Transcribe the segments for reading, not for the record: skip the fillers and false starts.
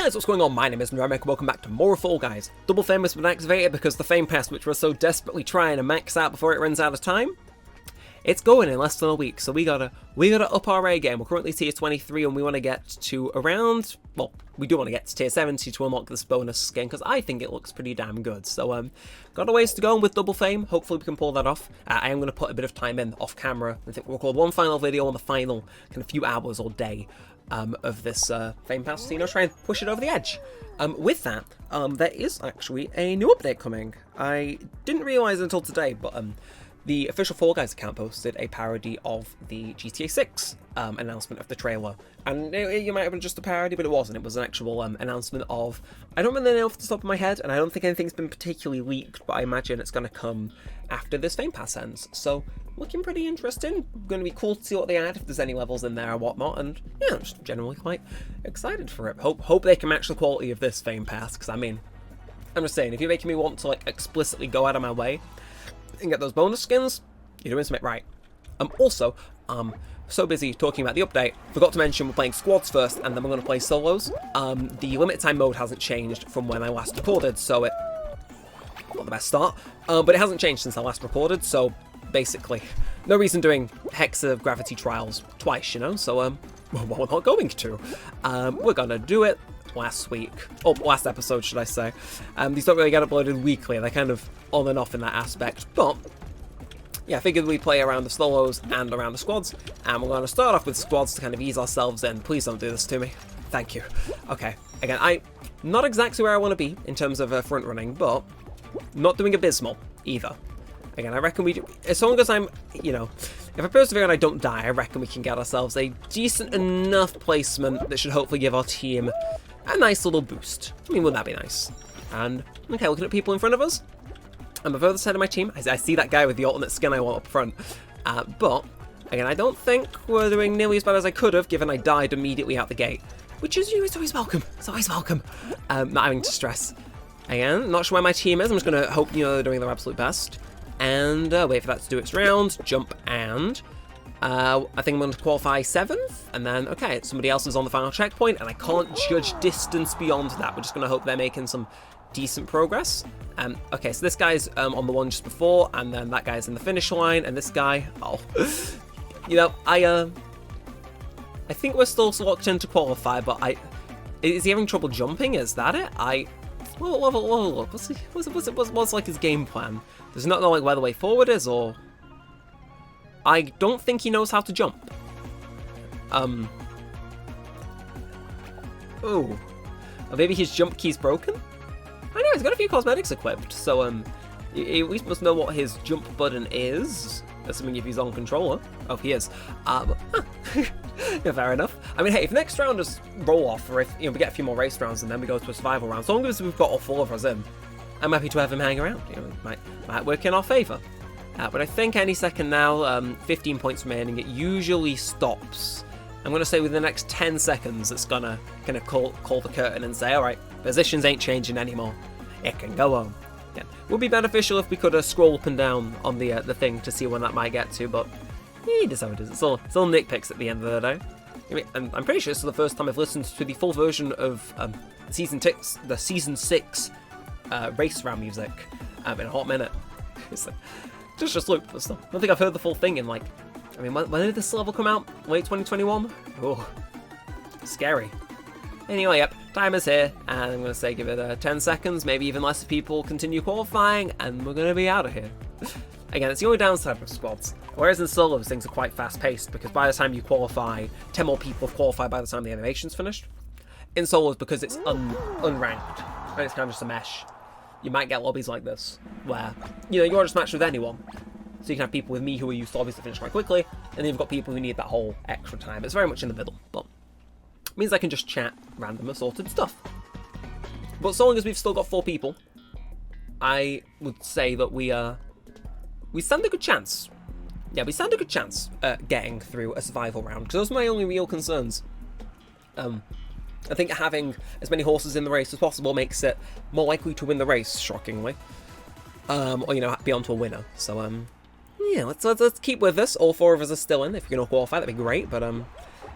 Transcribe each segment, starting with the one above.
Guys, what's going on? My name is Neremik, welcome back to more Fall Guys. Double Fame has been activated because the Fame Pass, which we're so desperately trying to max out before it runs out of time, it's going in less than a week, so we gotta up our A game. We're currently tier 23 and we want to get to around, well, we do want to get to tier 70 to unlock this bonus skin, because I think it looks pretty damn good. So, got a ways to go with Double Fame. Hopefully we can pull that off. I am going to put a bit of time in off camera. I think we'll record one final video on the final kind of few hours or day of this Fame Pass, so, you know, try and push it over the edge. With that, there is actually a new update coming. I didn't realise until today, but the official Fall Guys account posted a parody of the GTA 6 announcement of the trailer. And it might have been just a parody, but it wasn't. It was an actual announcement of, I don't really know off the top of my head, and I don't think anything's been particularly leaked, but I imagine it's going to come after this Fame Pass ends. So, looking pretty interesting. Going to be cool to see what they add, if there's any levels in there or whatnot, and yeah, I'm just generally quite excited for it. Hope they can match the quality of this Fame Pass, because I mean, I'm just saying, if you're making me want to like explicitly go out of my way and get those bonus skins, you're doing something right. Also, so busy talking about the update, forgot to mention we're playing squads first, and then we're going to play solos. The limited time mode hasn't changed from when I last recorded, so it not the best start, but it hasn't changed since I last recorded, so basically no reason doing Hexa Gravity Trials twice, you know, so well, we're not going to. We're gonna do it last episode, should I say. These don't really get uploaded weekly, they're kind of on and off in that aspect, but yeah, I figured we'd play around the solos and around the squads, and we're going to start off with squads to kind of ease ourselves in. Please don't do this to me. Thank you. Okay, again, I'm not exactly where I want to be in terms of front running, but not doing abysmal either. Again, I reckon we do, as long as I'm, you know, if I persevere and I don't die, I reckon we can get ourselves a decent enough placement that should hopefully give our team a nice little boost. I mean, wouldn't that be nice? And, okay, looking at people in front of us, on the further side of my team, I see that guy with the alternate skin I want up front. But, again, I don't think we're doing nearly as bad as I could have, given I died immediately out the gate. Which is always welcome. It's always welcome. Not having to stress. Again, not sure where my team is. I'm just going to hope, you know, they're doing their absolute best. And wait for that to do its round. Jump and I think I'm going to qualify 7th. And then, okay, somebody else is on the final checkpoint, and I can't judge distance beyond that. We're just going to hope they're making some decent progress. Okay, so this guy's on the one just before, and then that guy's in the finish line, and this guy, oh, you know, I think we're still locked in to qualify, but is he having trouble jumping? Is that it? Well, what's like his game plan? Does he not know like where the way forward is, or I don't think he knows how to jump. Oh, or maybe his jump key's broken. I know, he's got a few cosmetics equipped, so he at least must know what his jump button is, assuming if he's on controller. Oh, he is. Yeah, fair enough. I mean, hey, if next round is roll off, or if, you know, we get a few more race rounds and then we go to a survival round, as long as we've got all 4 of us in, I'm happy to have him hang around. You know, it might work in our favour. But I think any second now, 15 points remaining, it usually stops. I'm going to say within the next 10 seconds, it's going to kind of call the curtain and say, alright, positions ain't changing anymore. It can go on. Yeah. Would be beneficial if we could scroll up and down on the thing to see when that might get to, but it is how it is. It's all nitpicks at the end of the day. I mean, I'm pretty sure this is the first time I've listened to the full version of the Season 6 race round music in a hot minute. It's like, just look, I don't think I've heard the full thing in like, I mean, when did this level come out? Late 2021? Oh, scary. Anyway, yep, time is here, and I'm going to say give it 10 seconds, maybe even less if people continue qualifying, and we're going to be out of here. Again, it's the only downside of squads. Whereas in solos, things are quite fast-paced, because by the time you qualify, 10 more people have qualified by the time the animation's finished. In solos, because it's unranked, and it's kind of just a mesh, you might get lobbies like this, where, you know, you want to just match with anyone. So you can have people with me who are used to lobbies that finish quite quickly, and then you've got people who need that whole extra time. It's very much in the middle, but it means I can just chat random assorted stuff. But so long as we've still got 4 people, I would say that we stand a good chance. Yeah, we stand a good chance at getting through a survival round, because those are my only real concerns. I think having as many horses in the race as possible makes it more likely to win the race, shockingly. Or, you know, be onto a winner. So, yeah, let's keep with this. All 4 of us are still in. If you're going to qualify, that'd be great, but,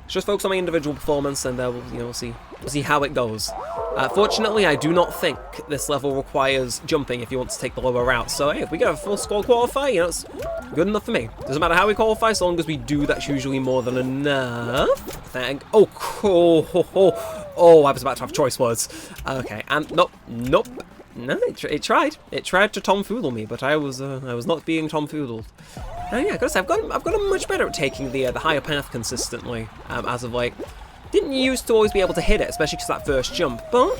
Let's just focus on my individual performance, and we'll see how it goes. Fortunately, I do not think this level requires jumping if you want to take the lower route. So hey, if we get a full squad qualify, it's good enough for me. Doesn't matter how we qualify, so long as we do, that's usually more than enough. Oh, I was about to have choice words. Okay, and nope. No, it tried. It tried to tomfoodle me, but I was not being tomfoodled. And yeah, I gotta say, I've gotten much better at taking the higher path consistently. As of like, didn't used to always be able to hit it, especially because that first jump. But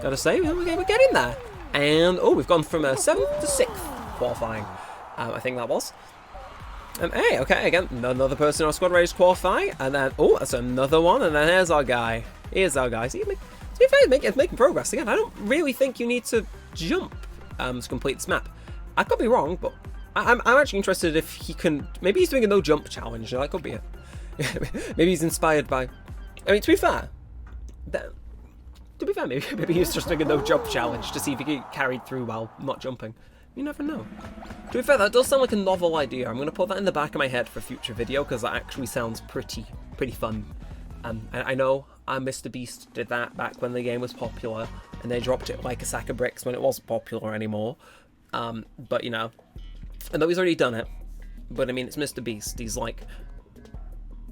gotta say, we're getting there. And we've gone from 7th to 6th qualifying. I think that was. Hey, okay, again, another person in our squad ready to qualify, and then that's another one, and then here's our guy. Here's our guy. See, to be fair, it's making progress. Again, I don't really think you need to jump to complete this map. I could be wrong, but I'm actually interested if he can. Maybe he's doing a no jump challenge. That could be it. Maybe he's inspired by. I mean, to be fair, maybe he's just doing a no jump challenge to see if he can get carried through while not jumping. You never know. To be fair, that does sound like a novel idea. I'm going to put that in the back of my head for a future video because that actually sounds pretty fun. I know Mr. Beast did that back when the game was popular, and they dropped it like a sack of bricks when it wasn't popular anymore. But I know he's already done it. But I mean, it's Mr. Beast. He's like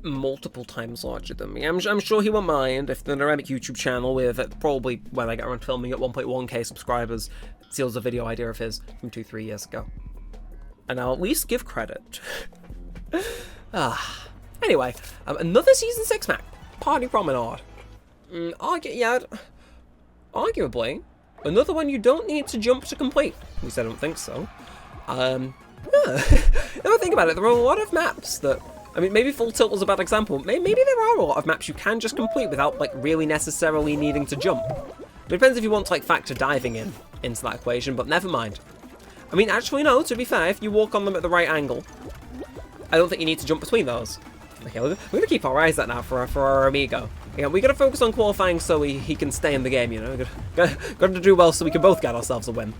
multiple times larger than me. I'm sure he won't mind if the Neremik YouTube channel, with probably when I get around filming at 1.1k subscribers, steals a video idea of his from 2-3 years ago. And I'll at least give credit. Anyway, another Season 6 map. Party Promenade. Arguably, another one you don't need to jump to complete. At least I don't think so. Now I think about it, there are a lot of maps that, I mean, maybe Full Tilt was a bad example. Maybe there are a lot of maps you can just complete without, like, really necessarily needing to jump. It depends if you want to, like, factor diving into that equation, but never mind. I mean, actually, no, to be fair, if you walk on them at the right angle, I don't think you need to jump between those. Okay, we're going to keep our eyes out now for our amigo. Yeah, we got to focus on qualifying so he can stay in the game, Got to do well so we can both get ourselves a win.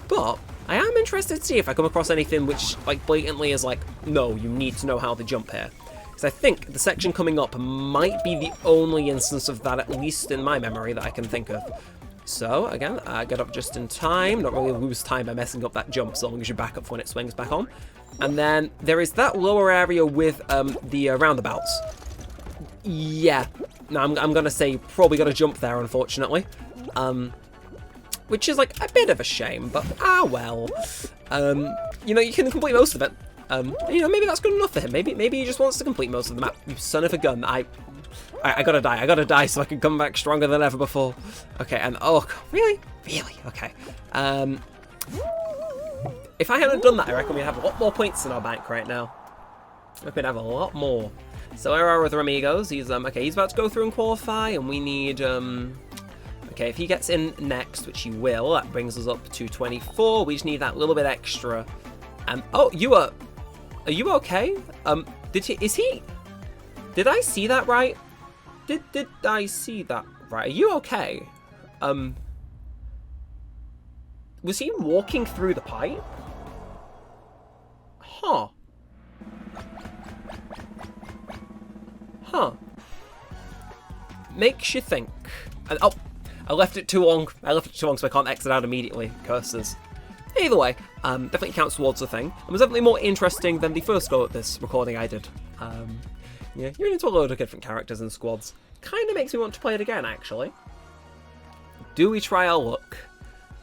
But I am interested to see if I come across anything which, like, blatantly is like, no, you need to know how to jump here. Because I think the section coming up might be the only instance of that, at least in my memory, that I can think of. So, again, get up just in time. Not really lose time by messing up that jump, so long as you back up when it swings back on. And then there is that lower area with the roundabouts. Yeah. No, I'm going to say probably got to jump there, unfortunately. Which is, like, a bit of a shame, but well. You can complete most of it. Maybe that's good enough for him. Maybe he just wants to complete most of the map. You son of a gun. I gotta die so I can come back stronger than ever before. Okay, and really? Okay. If I hadn't done that, I reckon we'd have a lot more points in our bank right now. I could have a lot more. So where are our other amigos? He's he's about to go through and qualify, and we need okay, if he gets in next, which he will, that brings us up to 24. We just need that little bit extra. Are you okay? Did I see that right? Did I see that right? Are you okay? Was he walking through the pipe? Huh. Makes you think. I left it too long. So I can't exit out immediately. Curses. Either way, definitely counts towards the thing. It was definitely more interesting than the first go at this recording I did. Yeah, you're into a load of different characters and squads. Kind of makes me want to play it again, actually. Do we try our luck?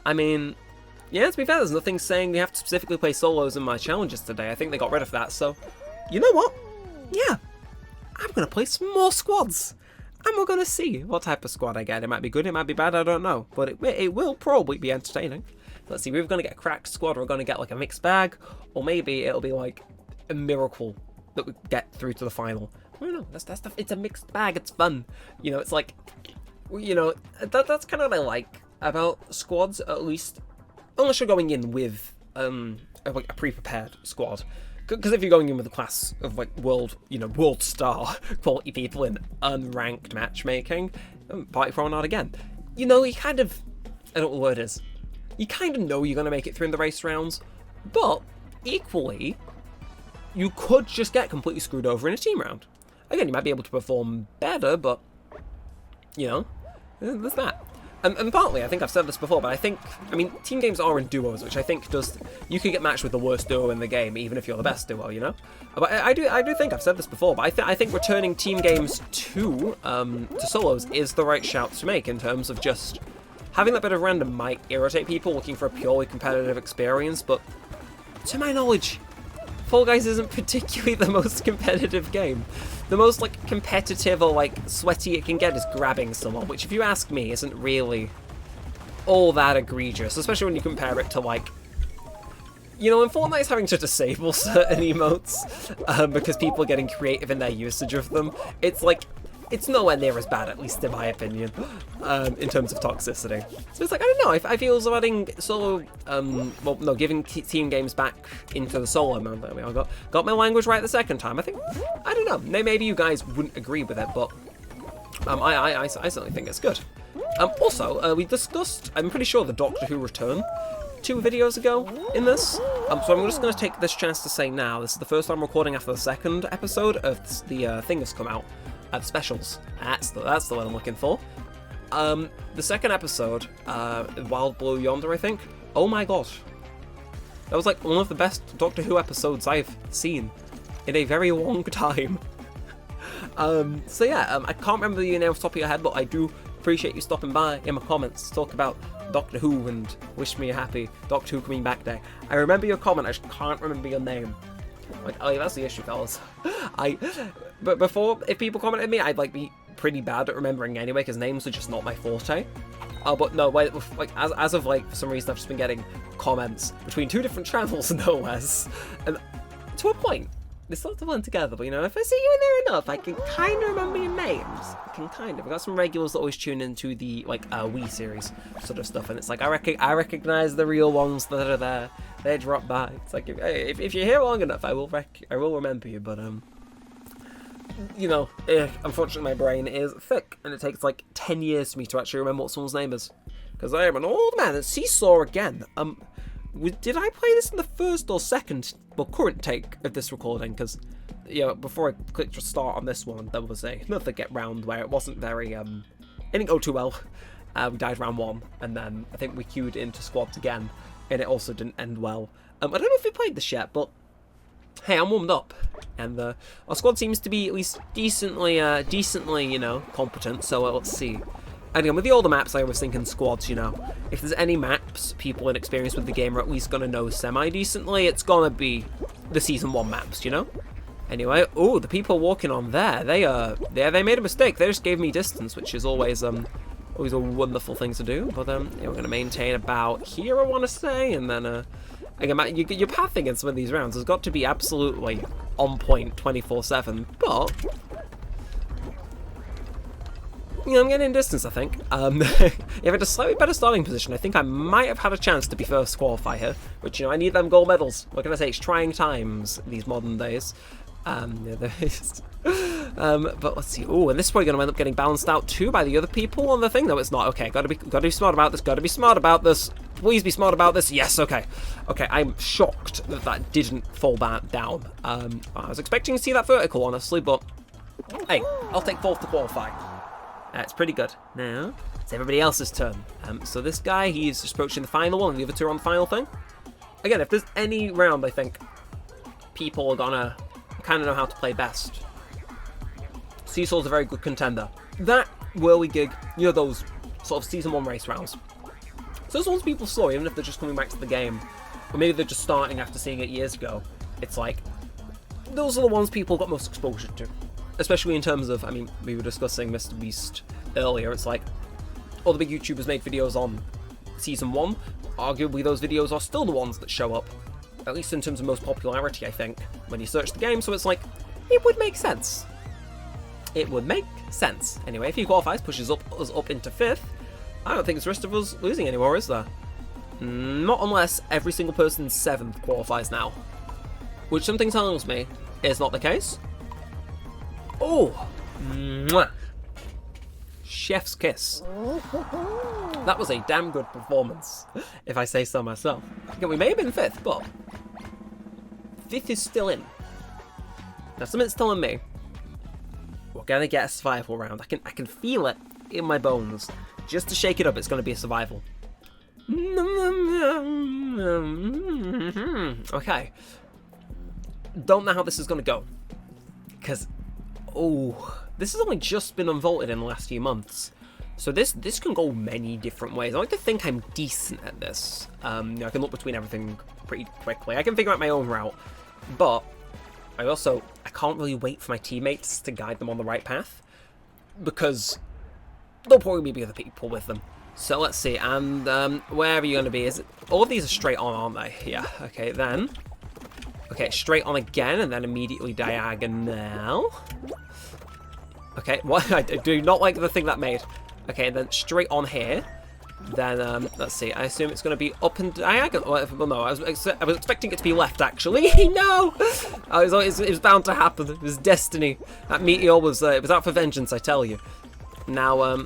I mean, yeah, to be fair, there's nothing saying we have to specifically play solos in my challenges today. I think they got rid of that, so you know what? Yeah, I'm going to play some more squads. And we're going to see what type of squad I get. It might be good, it might be bad, I don't know. But it will probably be entertaining. Let's see, we're going to get a cracked squad, or we're going to get like a mixed bag, or maybe it'll be like a miracle that we get through to the final. I don't know, it's a mixed bag, it's fun. It's like, that's kind of what I like about squads, at least, unless you're going in with like a pre-prepared squad. Because if you're going in with a class of like world star quality people in unranked matchmaking, Party Promenade again. You kind of, I don't know what the word is. You kind of know you're going to make it through in the race rounds, but equally, you could just get completely screwed over in a team round. Again, you might be able to perform better, but, you know, there's that. And partly, I think I've said this before, but I mean, team games are in duos, which I think you can get matched with the worst duo in the game, even if you're the best duo, you know? But I do think I've said this before, but I think returning team games to solos is the right shout to make in terms of just having that bit of random might irritate people looking for a purely competitive experience, but to my knowledge, Fall Guys isn't particularly the most competitive game. The most, like, competitive or, like, sweaty it can get is grabbing someone, which, if you ask me, isn't really all that egregious, especially when you compare it to, like, you know, when Fortnite's having to disable certain emotes because people are getting creative in their usage of them, it's, like, it's nowhere near as bad, at least in my opinion, in terms of toxicity. So it's like, I don't know, I feel as though adding solo, well, no, giving team games back into the solo mode, there we are, got my language right the second time. I don't know, maybe you guys wouldn't agree with it, but I certainly think it's good. Also, we discussed, I'm pretty sure, the Doctor Who return 2 videos ago in this, so I'm just going to take this chance to say now, this is the first time I'm recording after the second episode of the thing has come out. The specials. That's the one I'm looking for. The second episode, Wild Blue Yonder, I think. Oh my gosh. That was like one of the best Doctor Who episodes I've seen in a very long time. So yeah, I can't remember the name off the top of your head, but I do appreciate you stopping by in my comments to talk about Doctor Who and wish me a happy Doctor Who coming back day. I remember your comment, I just can't remember your name. Like, oh yeah, that's the issue, fellas. But before, if people commented me, I'd like be pretty bad at remembering anyway, because names are just not my forte. But no, like as of like for some reason, I've just been getting comments between 2 different channels, no less, and to a point, they start to blend together. But you know, if I see you in there enough, I can kind of remember your names. I can kind of. I've got some regulars that always tune into the like Wii series sort of stuff, and it's like I recognize the real ones that are there. They drop by. It's like if you're here long enough, I will remember you. But you know, unfortunately, my brain is thick, and it takes like 10 years for me to actually remember what someone's name is, because I am an old man. It's Seesaw again. Did I play this in the first or second, well, current take of this recording? Because, you know, before I clicked start on this one, there was another get round where it wasn't very, it didn't go too well. We died round 1, and then I think we queued into squads again, and it also didn't end well. I don't know if we played this yet, but hey, I'm warmed up, and our squad seems to be at least decently, you know, competent, so let's see. And again, with the older maps, I was thinking squads, you know. If there's any maps people inexperienced with the game are at least going to know semi-decently, it's going to be the Season 1 maps, you know? Anyway, oh, the people walking on there, they made a mistake. They just gave me distance, which is always a wonderful thing to do. But, yeah, we're going to maintain about here, I want to say, and then, again, your pathing in some of these rounds has got to be absolutely on point 24/7, but you know, I'm getting in distance, I think. If I had a slightly better starting position, I think I might have had a chance to be first qualify here, which, you know, I need them gold medals. What can I say? It's trying times these modern days. Yeah, there is. But let's see. Oh, and this is probably going to end up getting balanced out too by the other people on the thing. No, it's not. Okay, gotta be smart about this. Gotta be smart about this. Please be smart about this. Yes, okay. Okay, I'm shocked that didn't fall down. I was expecting to see that vertical, honestly, but hey, I'll take 4th to qualify. That's pretty good. Now, it's everybody else's turn. So this guy, he's just approaching the final one, and the other 2 are on the final thing. Again, if there's any round, I think people are gonna kind of know how to play best. Seesaw's a very good contender. That whirly gig, you know, those sort of Season 1 race rounds. So those ones people saw, even if they're just coming back to the game, or maybe they're just starting after seeing it years ago, it's like, those are the ones people got most exposure to. Especially in terms of, I mean, we were discussing Mr. Beast earlier, it's like, all the big YouTubers made videos on Season 1, arguably those videos are still the ones that show up, at least in terms of most popularity, I think, when you search the game, so it's like, it would make sense. It would make sense. Anyway, if he qualifies, pushes us up into 5th, I don't think there's risk of us losing anymore, is there? Not unless every single person in 7th qualifies now. Which something tells me is not the case. Oh! Mwah. Chef's kiss. That was a damn good performance, if I say so myself. Again, we may have been 5th, but 5th is still in. Now, something's telling me gonna get a survival round. I can feel it in my bones. Just to shake it up, it's gonna be a survival. Okay. Don't know how this is gonna go. Because, this has only just been unvaulted in the last few months. So this can go many different ways. I like to think I'm decent at this. I can look between everything pretty quickly. I can figure out my own route. But I can't really wait for my teammates to guide them on the right path. Because there'll probably be other people with them. So let's see, and where are you going to be? All of these are straight on, aren't they? Yeah, okay, then. Okay, straight on again, and then immediately diagonal. Okay, what? I do not like the thing that made. Okay, then straight on here. Then, let's see, I assume it's going to be up and diagonal. Well, no, I was expecting it to be left, actually. No! It was bound to happen. It was destiny. That meteor was, it was out for vengeance, I tell you. Now,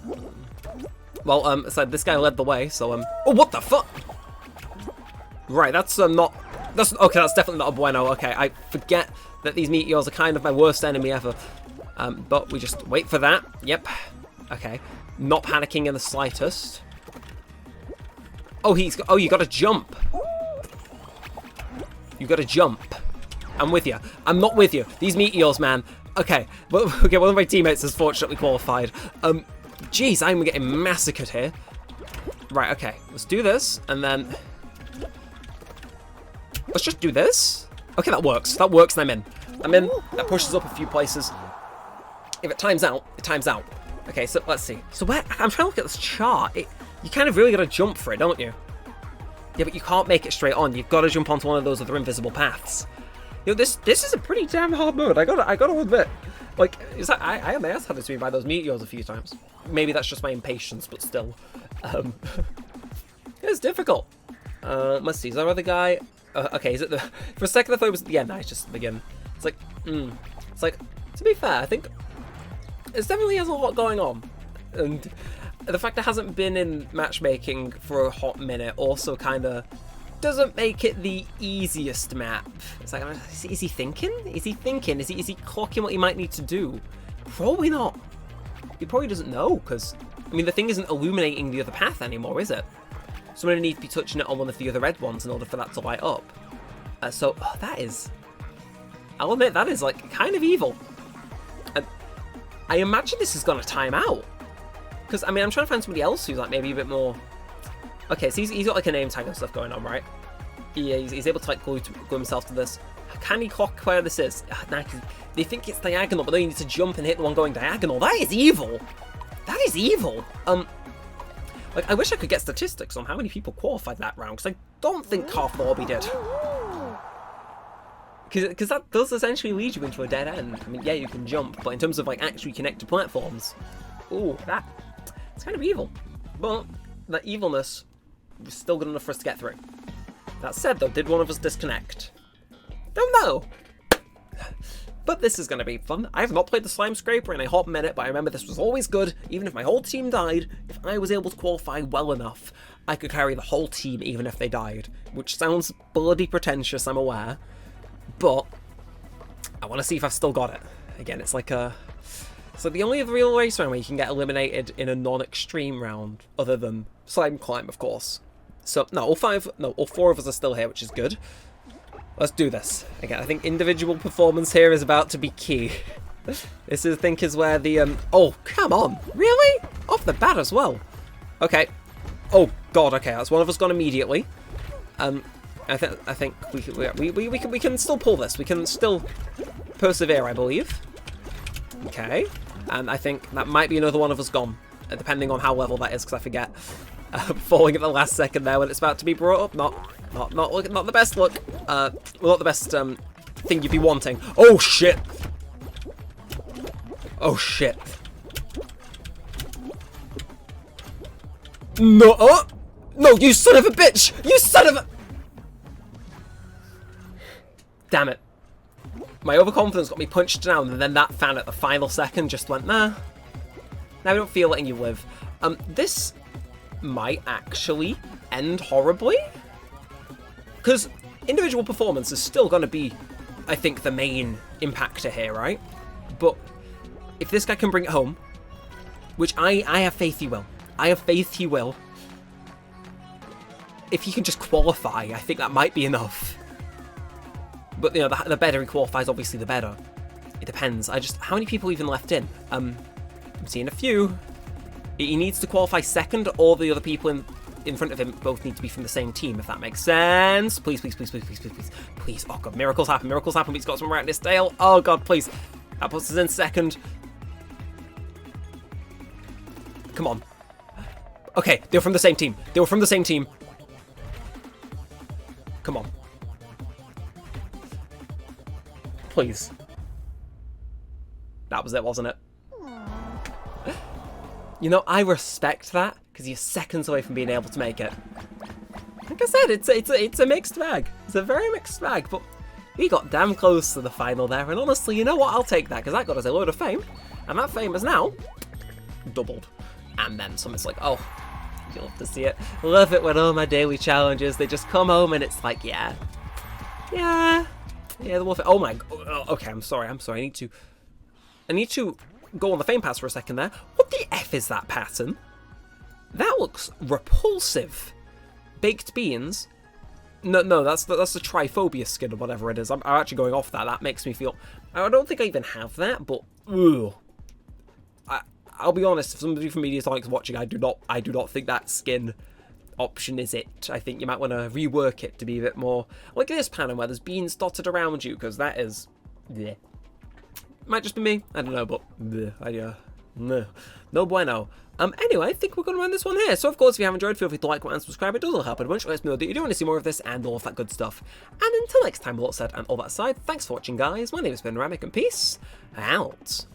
so this guy led the way, so, oh, what the fuck? Right, that's definitely not a bueno. Okay, I forget that these meteors are kind of my worst enemy ever. But we just wait for that. Yep. Okay. Not panicking in the slightest. Oh, you gotta jump. You gotta jump. I'm with you. I'm not with you. These meteors, man. Okay. Well, okay, one of my teammates has fortunately qualified. Jeez, I'm getting massacred here. Right, okay. Let's do this, and then... Let's just do this. Okay, that works. That works, and I'm in. I'm in. That pushes up a few places. If it times out, it times out. Okay, so let's see. So where... I'm trying to look at this chart. You kind of really got to jump for it, don't you? Yeah, but you can't make it straight on. You've got to jump onto one of those other invisible paths. You know, this is a pretty damn hard mode. I gotta admit. Like, I may have had this to me by those meteors a few times. Maybe that's just my impatience, but still. It's difficult. Let's see. Is that other guy? Okay, is it the... For a second I thought it was... Yeah, nice, just the beginning. It's like, It's like, to be fair, I think... It definitely has a lot going on. And the fact it hasn't been in matchmaking for a hot minute also kind of doesn't make it the easiest map. It's like, is he thinking? Is he thinking? Is he clocking what he might need to do? Probably not. He probably doesn't know, because, I mean, the thing isn't illuminating the other path anymore, is it? So I'm going to need to be touching it on one of the other red ones in order for that to light up. So, that is... I'll admit, that is, like, kind of evil. And I imagine this is going to time out. Because, I mean, I'm trying to find somebody else who's, like, maybe a bit more... Okay, so he's got, like, a name tag and stuff going on, right? Yeah, he's able to, like, glue himself to this. Can he clock where this is? They think it's diagonal, but then you need to jump and hit the one going diagonal. That is evil! That is evil! Like, I wish I could get statistics on how many people qualified that round, because I don't think half the lobby did. Because that does essentially lead you into a dead end. I mean, yeah, you can jump, but in terms of, like, actually connect to platforms, ooh, it's kind of evil. But that evilness was still good enough for us to get through. That said, though, did one of us disconnect? Don't know. But this is going to be fun. I have not played the Slime Scraper in a hot minute, but I remember this was always good. Even if my whole team died, if I was able to qualify well enough, I could carry the whole team even if they died. Which sounds bloody pretentious, I'm aware. But I want to see if I've still got it. Again, it's like a... So the only other real race round where you can get eliminated in a non-extreme round, other than Slime Climb, of course. So, all four of us are still here, which is good. Let's do this. Again, I think individual performance here is about to be key. This, I think, is where the, Oh, come on! Really? Off the bat as well. Okay. Oh, God, okay, that's one of us gone immediately. I think we can still pull this. We can still persevere, I believe. Okay. And I think that might be another one of us gone, depending on how level that is, because I forget. Falling at the last second there when it's about to be brought up. Not the best look. Well, not the best thing you'd be wanting. Oh shit! Oh shit! No! Oh! No! You son of a bitch! You son of a... Damn it! My overconfidence got me punched down, and then that fan at the final second just went, nah. Now we don't feel letting you live. This might actually end horribly. Because individual performance is still going to be, I think, the main impactor here, right? But if this guy can bring it home, which I have faith he will. I have faith he will. If he can just qualify, I think that might be enough. But, you know, the better he qualifies, obviously, the better. It depends. How many people even left in? I'm seeing a few. He needs to qualify second, or the other people in front of him both need to be from the same team, if that makes sense. Please, please, please, please, please, please, please. Please, oh god, miracles happen, he's got some right in his tail. Oh god, please. That puts us in second. Come on. Okay, they were from the same team. Come on. Please. That was it, wasn't it? You know, I respect that, because you're seconds away from being able to make it. Like I said, it's a mixed bag. It's a very mixed bag, but we got damn close to the final there, and honestly, you know what? I'll take that, because that got us a load of fame, and that fame is now doubled. And then some. It's like, oh, you love to see it. Love it when all my daily challenges, they just come home and it's like, yeah, the wolf. Oh my, okay, I'm sorry. I need to go on the fame pass for a second there. What the F is that pattern? That looks repulsive. Baked beans. No, that's the triphobia skin or whatever it is. I'm actually going off that. That makes me feel. I don't think I even have that, but ugh. I'll be honest. If somebody from Mediasonic's watching, I do not think that skin option is it. I think you might want to rework it to be a bit more like this pattern where there's beans dotted around you, because that is. Yeah. Might just be me. I don't know, but no bueno. Anyway, I think we're going to end this one here. So, of course, if you have enjoyed, feel free to like, comment, and subscribe. It does all help a bunch. Let us know that you do want to see more of this and all of that good stuff. And until next time, all that said and all that aside, thanks for watching, guys. My name has been Neremik, and peace out.